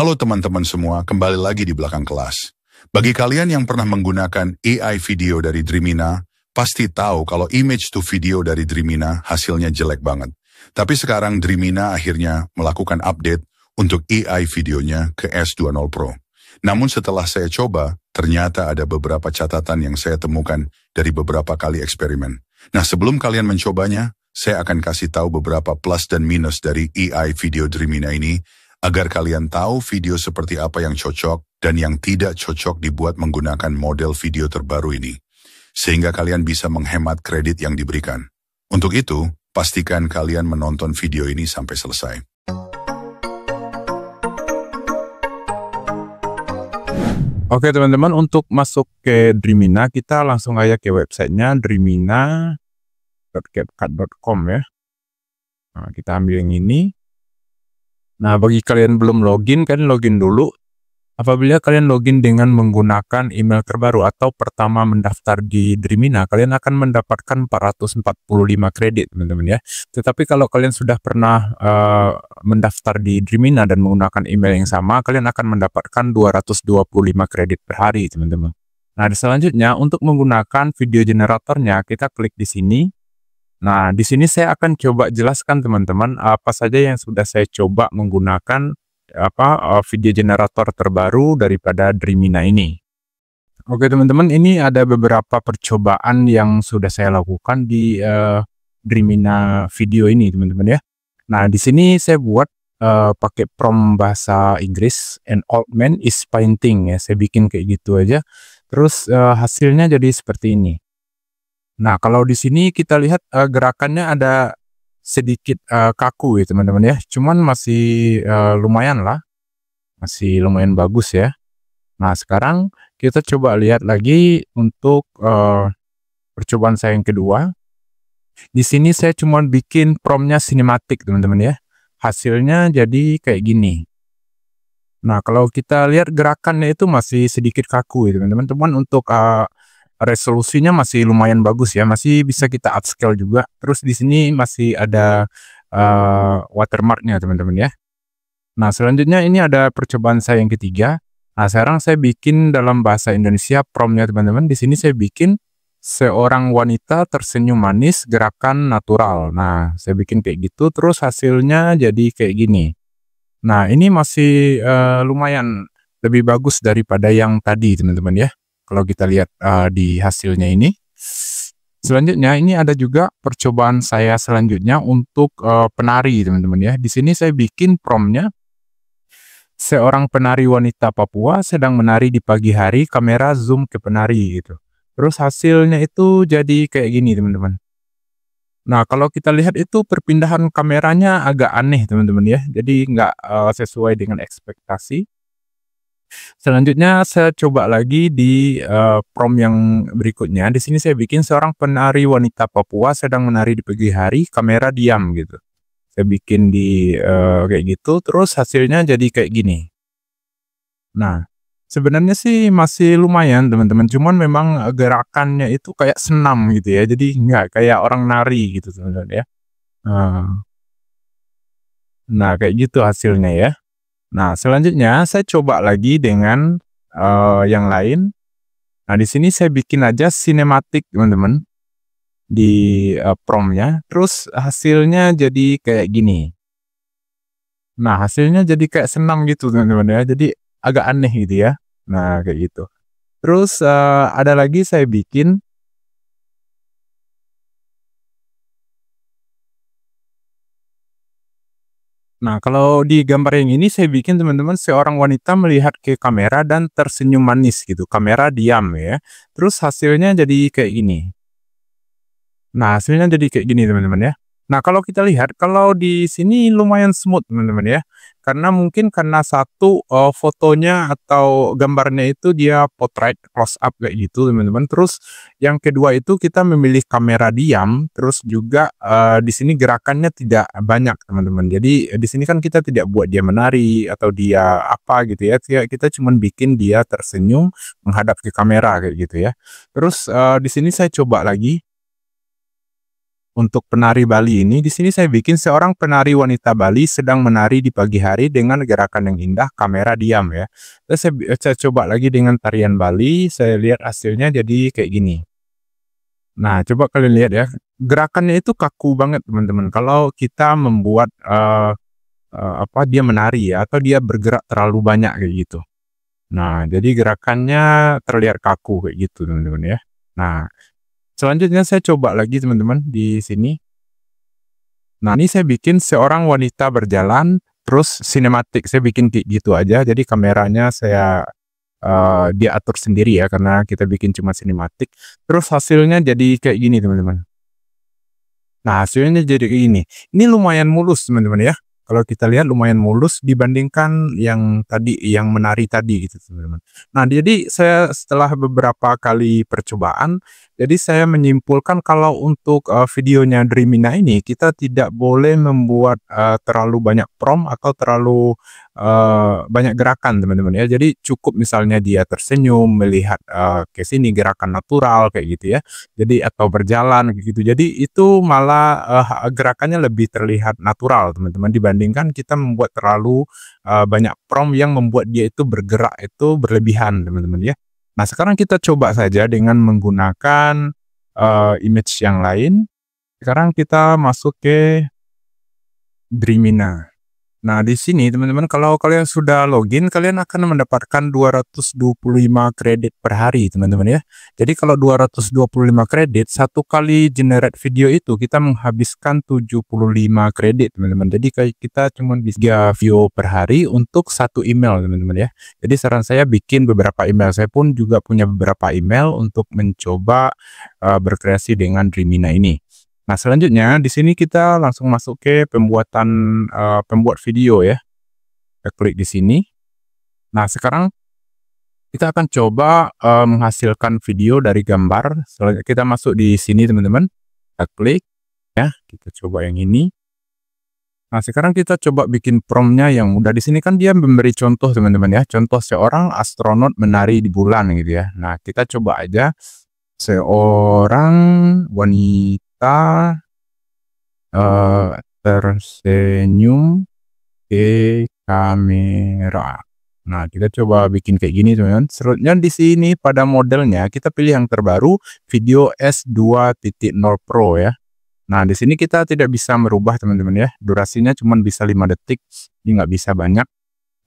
Halo teman-teman semua, kembali lagi di belakang kelas. Bagi kalian yang pernah menggunakan AI video dari Dreamina, pasti tahu kalau image to video dari Dreamina hasilnya jelek banget. Tapi sekarang Dreamina akhirnya melakukan update untuk AI videonya ke S20 Pro. Namun setelah saya coba, ternyata ada beberapa catatan yang saya temukan dari beberapa kali eksperimen. Nah, sebelum kalian mencobanya, saya akan kasih tahu beberapa plus dan minus dari AI video Dreamina ini, agar kalian tahu video seperti apa yang cocok dan yang tidak cocok dibuat menggunakan model video terbaru ini. Sehingga kalian bisa menghemat kredit yang diberikan. Untuk itu, pastikan kalian menonton video ini sampai selesai. Oke teman-teman, untuk masuk ke Dreamina, kita langsung aja ke websitenya dreamina.capcut.com ya. Nah, kita ambil yang ini. Nah, bagi kalian belum login, kalian login dulu. Apabila kalian login dengan menggunakan email terbaru atau pertama mendaftar di Dreamina, kalian akan mendapatkan 445 kredit, teman-teman ya. Tetapi kalau kalian sudah pernah mendaftar di Dreamina dan menggunakan email yang sama, kalian akan mendapatkan 225 kredit per hari, teman-teman. Nah, selanjutnya untuk menggunakan video generatornya, kita klik di sini. Nah, di sini saya akan coba jelaskan teman-teman apa saja yang sudah saya coba menggunakan video generator terbaru daripada Dreamina ini. Oke teman-teman, ini ada beberapa percobaan yang sudah saya lakukan di Dreamina video ini teman-teman ya. Nah, di sini saya buat pakai prompt bahasa Inggris, "An old man is painting" ya. Saya bikin kayak gitu aja. Terus hasilnya jadi seperti ini. Nah, kalau di sini kita lihat gerakannya ada sedikit kaku ya teman-teman ya. Cuman masih lumayan lah. Masih lumayan bagus ya. Nah, sekarang kita coba lihat lagi untuk percobaan saya yang kedua. Di sini saya cuma bikin promptnya sinematik teman-teman ya. Hasilnya jadi kayak gini. Nah, kalau kita lihat gerakannya itu masih sedikit kaku ya teman-teman. Cuman untuk resolusinya masih lumayan bagus ya, masih bisa kita upscale juga. Terus di sini masih ada watermarknya teman-teman ya. Nah, selanjutnya ini ada percobaan saya yang ketiga. Nah, sekarang saya bikin dalam bahasa Indonesia promptnya teman-teman. Di sini saya bikin seorang wanita tersenyum manis, gerakan natural. Nah, saya bikin kayak gitu. Terus hasilnya jadi kayak gini. Nah, ini masih lumayan lebih bagus daripada yang tadi teman-teman ya. Kalau kita lihat di hasilnya ini. Selanjutnya ini ada juga percobaan saya selanjutnya untuk penari teman-teman ya. Di sini saya bikin promptnya seorang penari wanita Papua sedang menari di pagi hari, kamera zoom ke penari gitu. Terus hasilnya itu jadi kayak gini teman-teman. Nah, kalau kita lihat itu perpindahan kameranya agak aneh teman-teman ya. Jadi nggak sesuai dengan ekspektasi. Selanjutnya saya coba lagi di prompt yang berikutnya. Di sini saya bikin seorang penari wanita Papua sedang menari di pagi hari, kamera diam gitu. Saya bikin di kayak gitu, terus hasilnya jadi kayak gini. Nah, sebenarnya sih masih lumayan teman-teman. Cuman memang gerakannya itu kayak senam gitu ya. Jadi nggak kayak orang nari gitu teman-teman ya. Nah, kayak gitu hasilnya ya. Nah, selanjutnya saya coba lagi dengan yang lain. Nah, di sini saya bikin aja sinematik, teman-teman, di promptnya. Terus hasilnya jadi kayak gini. Nah, hasilnya jadi kayak senam gitu, teman-teman ya. Jadi agak aneh gitu ya. Nah, kayak gitu. Terus ada lagi saya bikin. Nah, kalau di gambar yang ini saya bikin teman-teman seorang wanita melihat ke kamera dan tersenyum manis gitu. Kamera diam ya. Terus hasilnya jadi kayak gini. Nah, hasilnya jadi kayak gini teman-teman ya. Nah, kalau kita lihat, kalau di sini lumayan smooth teman-teman ya. Karena mungkin karena satu fotonya atau gambarnya itu dia portrait close up kayak gitu teman-teman. Terus yang kedua itu kita memilih kamera diam. Terus juga di sini gerakannya tidak banyak teman-teman. Jadi di sini kan kita tidak buat dia menari atau dia apa gitu ya. Kita cuma bikin dia tersenyum menghadap ke kamera kayak gitu ya. Terus di sini saya coba lagi. untuk penari Bali ini, di sini saya bikin seorang penari wanita Bali sedang menari di pagi hari dengan gerakan yang indah, kamera diam ya. Terus saya coba lagi dengan tarian Bali, saya lihat hasilnya jadi kayak gini. Nah, coba kalian lihat ya, gerakannya itu kaku banget teman-teman. Kalau kita membuat dia menari ya, atau dia bergerak terlalu banyak kayak gitu. Nah, jadi gerakannya terlihat kaku kayak gitu teman-teman ya. Nah, selanjutnya saya coba lagi teman-teman di sini. Nah, ini saya bikin seorang wanita berjalan, terus sinematik. Saya bikin kayak gitu aja. Jadi kameranya dia atur sendiri ya, karena kita bikin cuma sinematik. Terus hasilnya jadi kayak gini teman-teman. Nah, hasilnya jadi kayak gini. Ini lumayan mulus teman-teman ya. Kalau kita lihat lumayan mulus dibandingkan yang tadi, yang menari tadi gitu teman-teman. Nah, jadi saya setelah beberapa kali percobaan, jadi saya menyimpulkan kalau untuk videonya Dreamina ini kita tidak boleh membuat terlalu banyak prompt atau terlalu banyak gerakan teman-teman ya. Jadi cukup misalnya dia tersenyum, melihat ke sini gerakan natural kayak gitu ya. Jadi atau berjalan gitu. Jadi itu malah gerakannya lebih terlihat natural teman-teman, dibandingkan kita membuat terlalu banyak prompt yang membuat dia itu bergerak itu berlebihan teman-teman ya. Nah, sekarang kita coba saja dengan menggunakan image yang lain. Sekarang kita masuk ke Dreamina. Nah, di sini teman-teman, kalau kalian sudah login, kalian akan mendapatkan 225 kredit per hari, teman-teman ya. Jadi kalau 225 kredit, satu kali generate video itu kita menghabiskan 75 kredit, teman-teman. Jadi kayak kita cuma bisa video per hari untuk satu email, teman-teman ya. Jadi saran saya bikin beberapa email. Saya pun juga punya beberapa email untuk mencoba berkreasi dengan Dreamina ini. Nah, selanjutnya di sini kita langsung masuk ke pembuatan pembuat video ya. Kita klik di sini. Nah, sekarang kita akan coba menghasilkan video dari gambar. Selanjutnya kita masuk di sini teman-teman. Kita klik ya. Kita coba yang ini. Nah, sekarang kita coba bikin promptnya yang mudah. Di sini kan dia memberi contoh teman-teman ya. Contoh seorang astronot menari di bulan gitu ya. Nah, kita coba aja seorang wanita tersenyum ke kamera. Nah, kita coba bikin kayak gini teman-teman. Selanjutnya di sini pada modelnya kita pilih yang terbaru, video S2.0 Pro ya. Nah, di sini kita tidak bisa merubah teman-teman ya. Durasinya cuma bisa 5 detik, jadi nggak bisa banyak.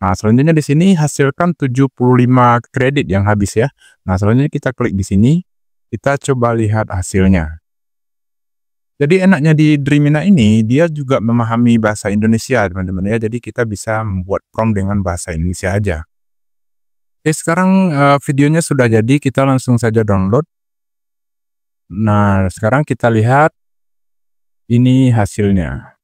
Nah, selanjutnya di sini hasilkan 75 kredit yang habis ya. Nah, selanjutnya kita klik di sini, kita coba lihat hasilnya. Jadi enaknya di Dreamina ini, dia juga memahami bahasa Indonesia teman-teman ya. Jadi kita bisa membuat prompt dengan bahasa Indonesia aja. Oke, sekarang videonya sudah jadi, kita langsung saja download. Nah, sekarang kita lihat ini hasilnya.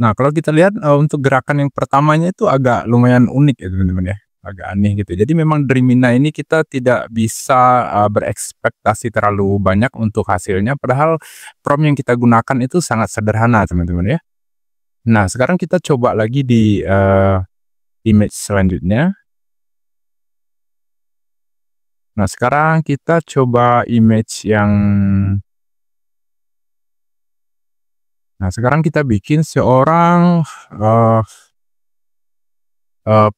Nah, kalau kita lihat untuk gerakan yang pertamanya itu agak lumayan unik ya teman-teman ya. Agak aneh gitu. Jadi memang Dreamina ini kita tidak bisa berekspektasi terlalu banyak untuk hasilnya. Padahal prompt yang kita gunakan itu sangat sederhana teman-teman ya. Nah, sekarang kita coba lagi di image selanjutnya. Nah, sekarang kita coba image yang... Nah, sekarang kita bikin seorang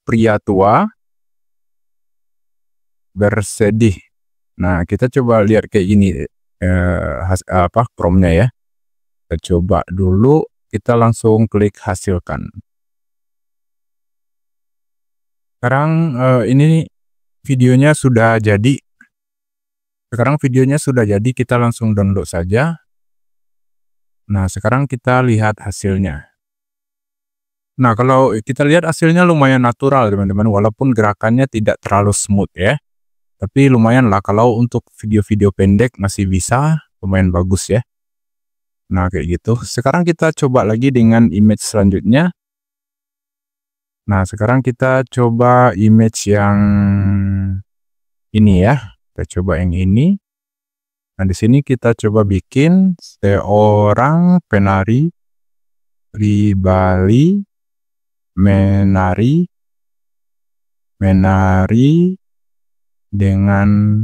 pria tua bersedih. Nah, kita coba lihat kayak gini promptnya ya. Kita coba dulu, kita langsung klik hasilkan. Sekarang ini videonya sudah jadi. Sekarang videonya sudah jadi, kita langsung download saja. Nah, sekarang kita lihat hasilnya. Nah, kalau kita lihat hasilnya lumayan natural teman-teman, walaupun gerakannya tidak terlalu smooth ya. Tapi lumayan lah, kalau untuk video-video pendek masih bisa, lumayan bagus ya. Nah, kayak gitu. Sekarang kita coba lagi dengan image selanjutnya. Nah, sekarang kita coba image yang ini ya. Kita coba yang ini. Nah, di sini kita coba bikin seorang penari di Bali menari dengan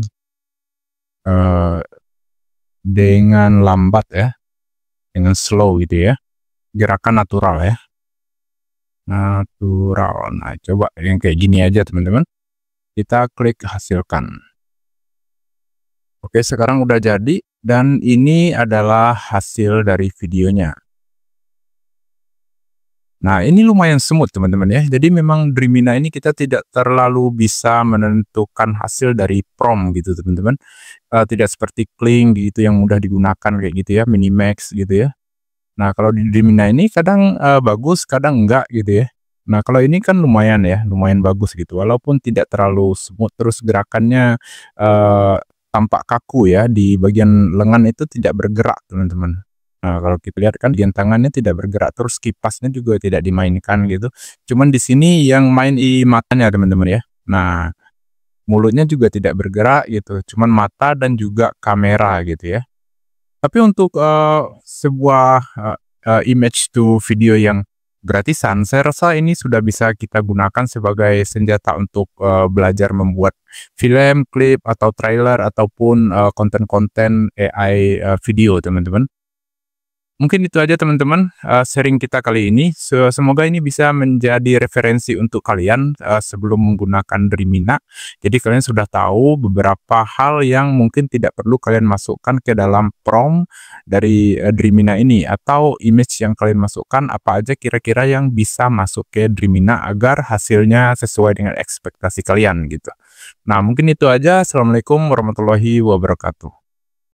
lambat ya. dengan slow gitu ya. Gerakan natural ya. Natural. Nah, coba yang kayak gini aja teman-teman. Kita klik hasilkan. Oke, sekarang udah jadi dan ini adalah hasil dari videonya. Nah, ini lumayan smooth teman-teman ya. Jadi memang Dreamina ini kita tidak terlalu bisa menentukan hasil dari prompt gitu teman-teman. Tidak seperti Kling gitu yang mudah digunakan kayak gitu ya, Minimax gitu ya. Nah, kalau di Dreamina ini kadang bagus, kadang enggak gitu ya. Nah, kalau ini kan lumayan ya, lumayan bagus gitu. Walaupun tidak terlalu smooth, terus gerakannya tampak kaku ya, di bagian lengan itu tidak bergerak teman-teman. Nah, kalau kita lihat kan bagian tangannya tidak bergerak, terus kipasnya juga tidak dimainkan gitu. Cuman di sini yang main di matanya teman-teman ya. Nah, mulutnya juga tidak bergerak gitu, cuman mata dan juga kamera gitu ya. Tapi untuk sebuah image to video yang gratisan, saya rasa ini sudah bisa kita gunakan sebagai senjata untuk belajar membuat film, klip, atau trailer, ataupun konten-konten AI video teman-teman. Mungkin itu aja teman-teman sharing kita kali ini. Semoga ini bisa menjadi referensi untuk kalian sebelum menggunakan Dreamina. Jadi kalian sudah tahu beberapa hal yang mungkin tidak perlu kalian masukkan ke dalam prompt dari Dreamina ini, atau image yang kalian masukkan apa aja kira-kira yang bisa masuk ke Dreamina agar hasilnya sesuai dengan ekspektasi kalian gitu. Nah, mungkin itu aja. Assalamualaikum warahmatullahi wabarakatuh.